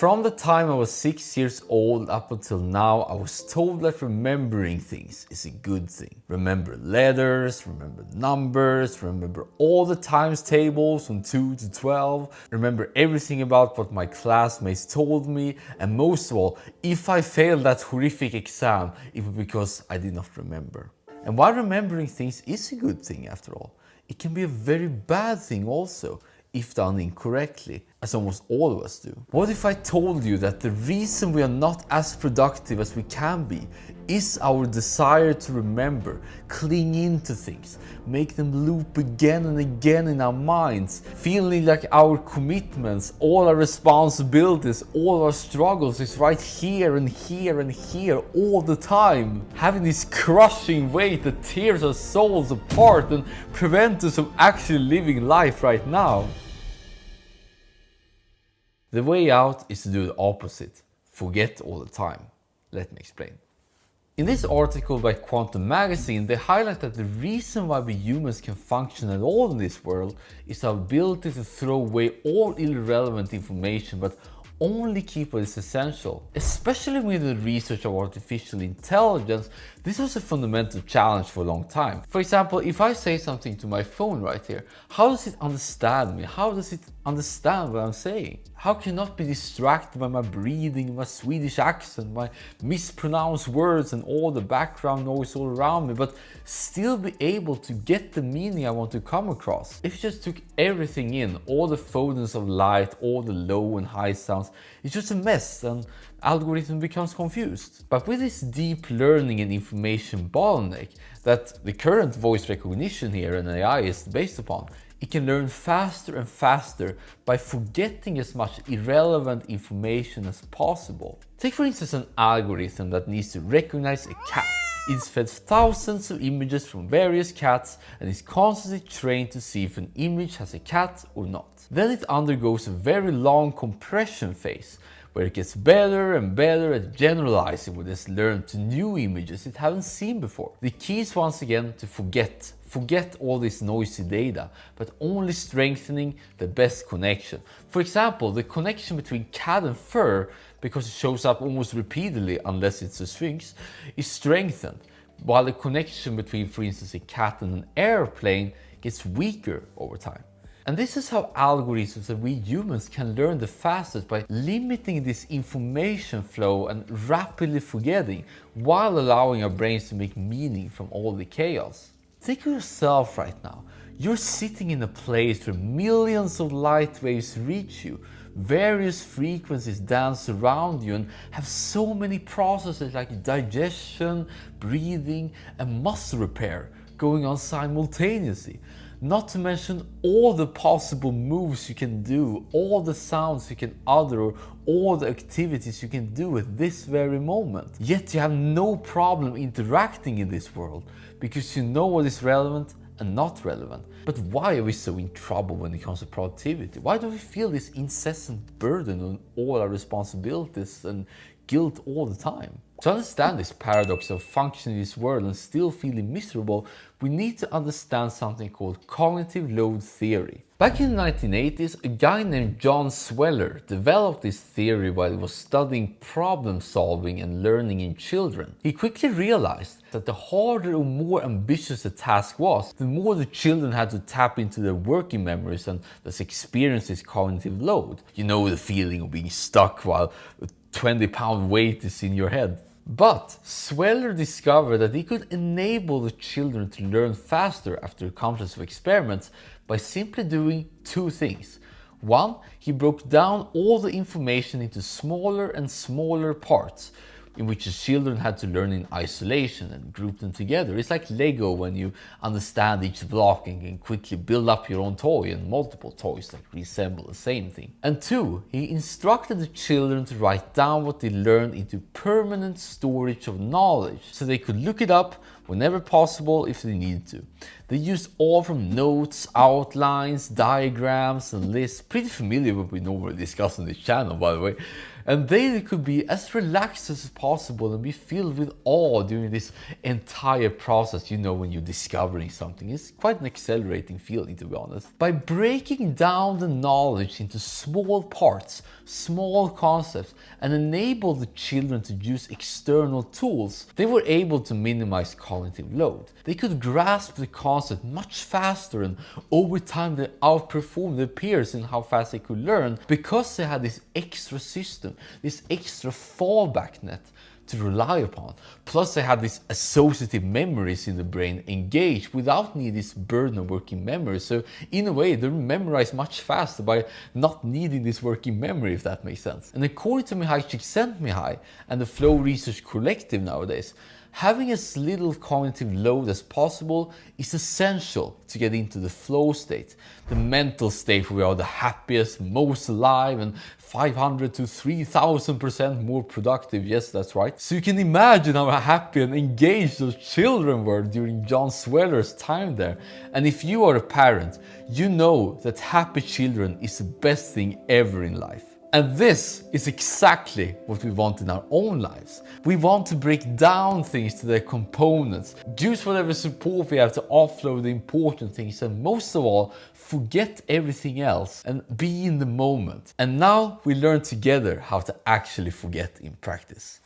From the time I was 6 years old up until now, I was told that remembering things is a good thing. Remember letters, remember numbers, remember all the times tables from 2 to 12, remember everything about what my classmates told me, and most of all, if I failed that horrific exam, it was because I did not remember. And while remembering things is a good thing after all, it can be a very bad thing also, if done incorrectly, as almost all of us do. What if I told you that the reason we are not as productive as we can be is our desire to remember, cling into things, make them loop again and again in our minds, feeling like our commitments, all our responsibilities, all our struggles is right here and here and here all the time, having this crushing weight that tears our souls apart and prevents us from actually living life right now? The way out is to do the opposite. Forget all the time. Let me explain. In this article by Quantum Magazine, they highlight that the reason why we humans can function at all in this world is our ability to throw away all irrelevant information, but only keep what is essential. Especially with the research of artificial intelligence, this was a fundamental challenge for a long time. For example, if I say something to my phone right here, how does it understand me? How does it understand what I'm saying? How can it not be distracted by my breathing, my Swedish accent, my mispronounced words and all the background noise all around me, but still be able to get the meaning I want to come across? If you just took everything in, all the phonings of light, all the low and high sounds, it's just a mess and algorithm becomes confused. But with this deep learning and information bottleneck that the current voice recognition here and AI is based upon, it can learn faster and faster by forgetting as much irrelevant information as possible. Take for instance an algorithm that needs to recognize a cat. It's fed thousands of images from various cats and is constantly trained to see if an image has a cat or not. Then it undergoes a very long compression phase, where it gets better and better at generalizing what it's learned to new images it haven't seen before. The key is once again to forget all this noisy data, but only strengthening the best connection. For example, the connection between cat and fur, because it shows up almost repeatedly unless it's a sphinx, is strengthened, while the connection between, for instance, a cat and an airplane gets weaker over time. And this is how algorithms that we humans can learn the fastest, by limiting this information flow and rapidly forgetting, while allowing our brains to make meaning from all the chaos. Think of yourself right now. You're sitting in a place where millions of light waves reach you. Various frequencies dance around you and have so many processes like digestion, breathing, and muscle repair going on simultaneously. Not to mention all the possible moves you can do, all the sounds you can utter, or all the activities you can do at this very moment. Yet you have no problem interacting in this world, because you know what is relevant and not relevant. But why are we so in trouble when it comes to productivity? Why do we feel this incessant burden on all our responsibilities and guilt all the time? To understand this paradox of functioning in this world and still feeling miserable, we need to understand something called cognitive load theory. Back in the 1980s, a guy named John Sweller developed this theory while he was studying problem solving and learning in children. He quickly realized that the harder or more ambitious the task was, the more the children had to tap into their working memories and thus experience this cognitive load. You know, the feeling of being stuck while a 20-pound weight is in your head. But Sweller discovered that he could enable the children to learn faster after countless of experiments by simply doing two things. One, he broke down all the information into smaller and smaller parts, in which the children had to learn in isolation and group them together. It's like Lego when you understand each block and can quickly build up your own toy and multiple toys that resemble the same thing. And two, he instructed the children to write down what they learned into permanent storage of knowledge, so they could look it up whenever possible if they needed to. They used all from notes, outlines, diagrams, and lists, pretty familiar with what we normally discuss on this channel, by the way. And they could be as relaxed as possible and be filled with awe during this entire process. You know, when you're discovering something, it's quite an exhilarating feeling, to be honest. By breaking down the knowledge into small parts, small concepts, and enable the children to use external tools, they were able to minimize cognitive load. They could grasp the concept much faster, and over time they outperformed their peers in how fast they could learn, because they had this extra system, this extra fallback net to rely upon. Plus they had these associative memories in the brain engaged without needing this burden of working memory. So in a way, they memorize much faster by not needing this working memory, if that makes sense. And according to Mihai Csikszentmihalyi and the Flow Research Collective nowadays, having as little cognitive load as possible is essential to get into the flow state, the mental state where we are the happiest, most alive, and 500 to 3000% more productive. Yes, that's right. So you can imagine how happy and engaged those children were during John Sweller's time there. And if you are a parent, you know that happy children is the best thing ever in life. And this is exactly what we want in our own lives. We want to break down things to their components, use whatever support we have to offload the important things, and most of all, forget everything else and be in the moment. And now we learn together how to actually forget in practice.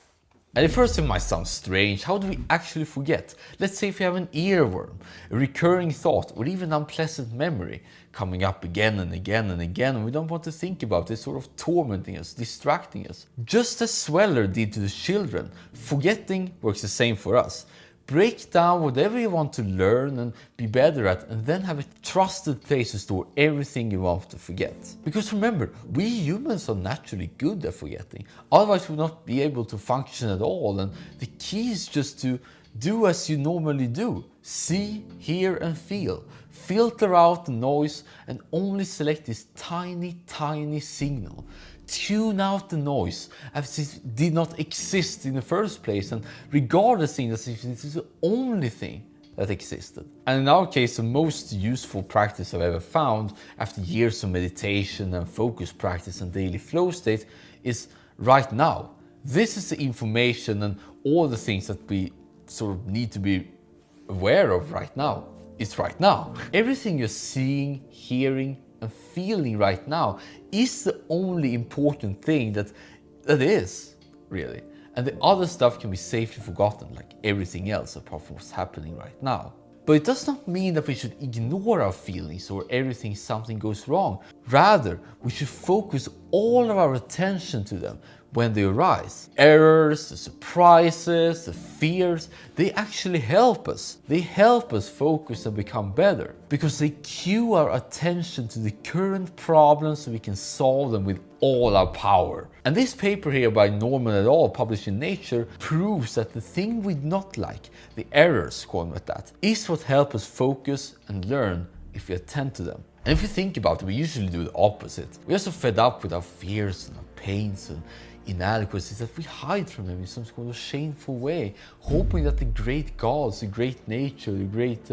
And at first it might sound strange. How do we actually forget? Let's say if you have an earworm, a recurring thought, or even unpleasant memory coming up again and again and again, and we don't want to think about it, sort of tormenting us, distracting us. Just as Sweller did to the children, forgetting works the same for us. Break down whatever you want to learn and be better at, and then have a trusted place to store everything you want to forget. Because remember, we humans are naturally good at forgetting. Otherwise we would not be able to function at all. And the key is just to do as you normally do. See, hear and feel. Filter out the noise and only select this tiny, tiny signal. Tune out the noise as if it did not exist in the first place, and regard the thing as if it is the only thing that existed. And in our case, the most useful practice I've ever found after years of meditation and focus practice and daily flow state is right now. This is the information and all the things that we sort of need to be aware of right now. It's right now. Everything you're seeing, hearing, and feeling right now is the only important thing that is, really. And the other stuff can be safely forgotten, like everything else apart from what's happening right now. But it does not mean that we should ignore our feelings or everything something goes wrong. Rather, we should focus all of our attention to them when they arise. Errors, the surprises, the fears, they actually help us. They help us focus and become better, because they cue our attention to the current problems so we can solve them with all our power. And this paper here by Norman et al., published in Nature, proves that the thing we do not like, the errors, call them like that, is what helps us focus and learn if we attend to them. And if you think about it, we usually do the opposite. We are so fed up with our fears and our pains and inadequacies that we hide from them in some sort of shameful way, hoping that the great gods, the great nature, the great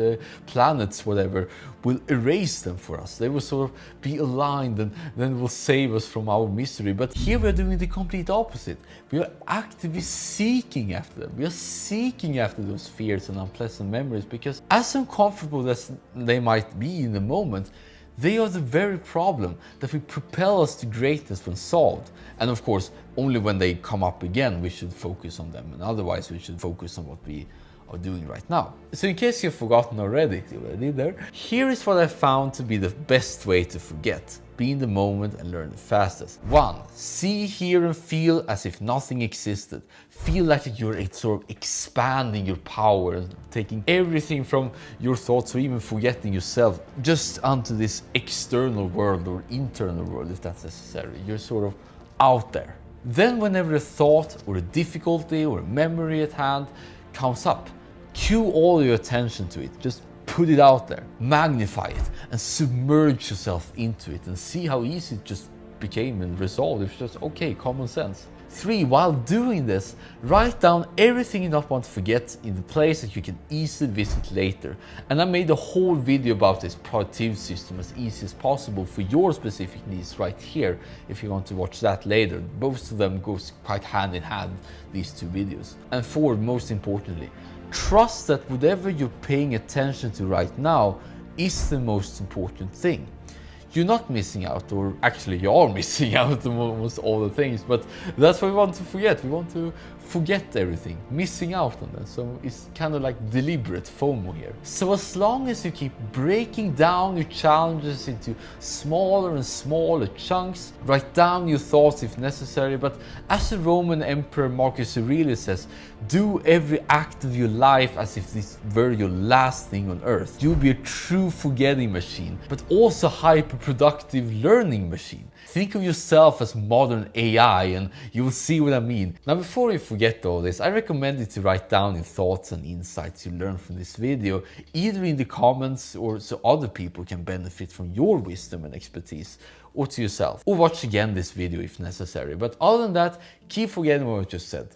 planets, whatever, will erase them for us. They will sort of be aligned and then will save us from our misery. But here we are doing the complete opposite. We are actively seeking after them. We are seeking after those fears and unpleasant memories, because as uncomfortable as they might be in the moment, they are the very problem that will propel us to greatness when solved. And of course, only when they come up again, we should focus on them. And otherwise, we should focus on what we are doing right now. So in case you've forgotten already, see what I did there? Here is what I found to be the best way to forget. Be in the moment and learn the fastest. 1. See, hear and feel as if nothing existed. Feel like you're sort of expanding your power and taking everything from your thoughts, or even forgetting yourself, just onto this external world or internal world, if that's necessary. You're sort of out there. Then whenever a thought or a difficulty or a memory at hand comes up, cue all your attention to it. Just put it out there, magnify it, and submerge yourself into it, and see how easy it just became and resolved. It's just, okay, common sense. 3. While doing this, write down everything you don't want to forget in the place that you can easily visit later. And I made a whole video about this productivity system as easy as possible for your specific needs right here, if you want to watch that later. Both of them goes quite hand in hand, these two videos. And 4, most importantly, trust that whatever you're paying attention to right now is the most important thing. You're not missing out, or actually you are missing out on almost all the things, but that's what we want to forget. We want to forget everything, missing out on that. So it's kind of like deliberate FOMO here. So as long as you keep breaking down your challenges into smaller and smaller chunks, write down your thoughts if necessary, but as the Roman Emperor Marcus Aurelius says, do every act of your life as if this were your last thing on earth. You'll be a true forgetting machine, but also hyper-productive learning machine. Think of yourself as modern AI and you will see what I mean. Now, before you forget all this, I recommend you to write down your thoughts and insights you learned from this video, either in the comments or so other people can benefit from your wisdom and expertise, or to yourself, or watch again this video if necessary. But other than that, keep forgetting what I just said.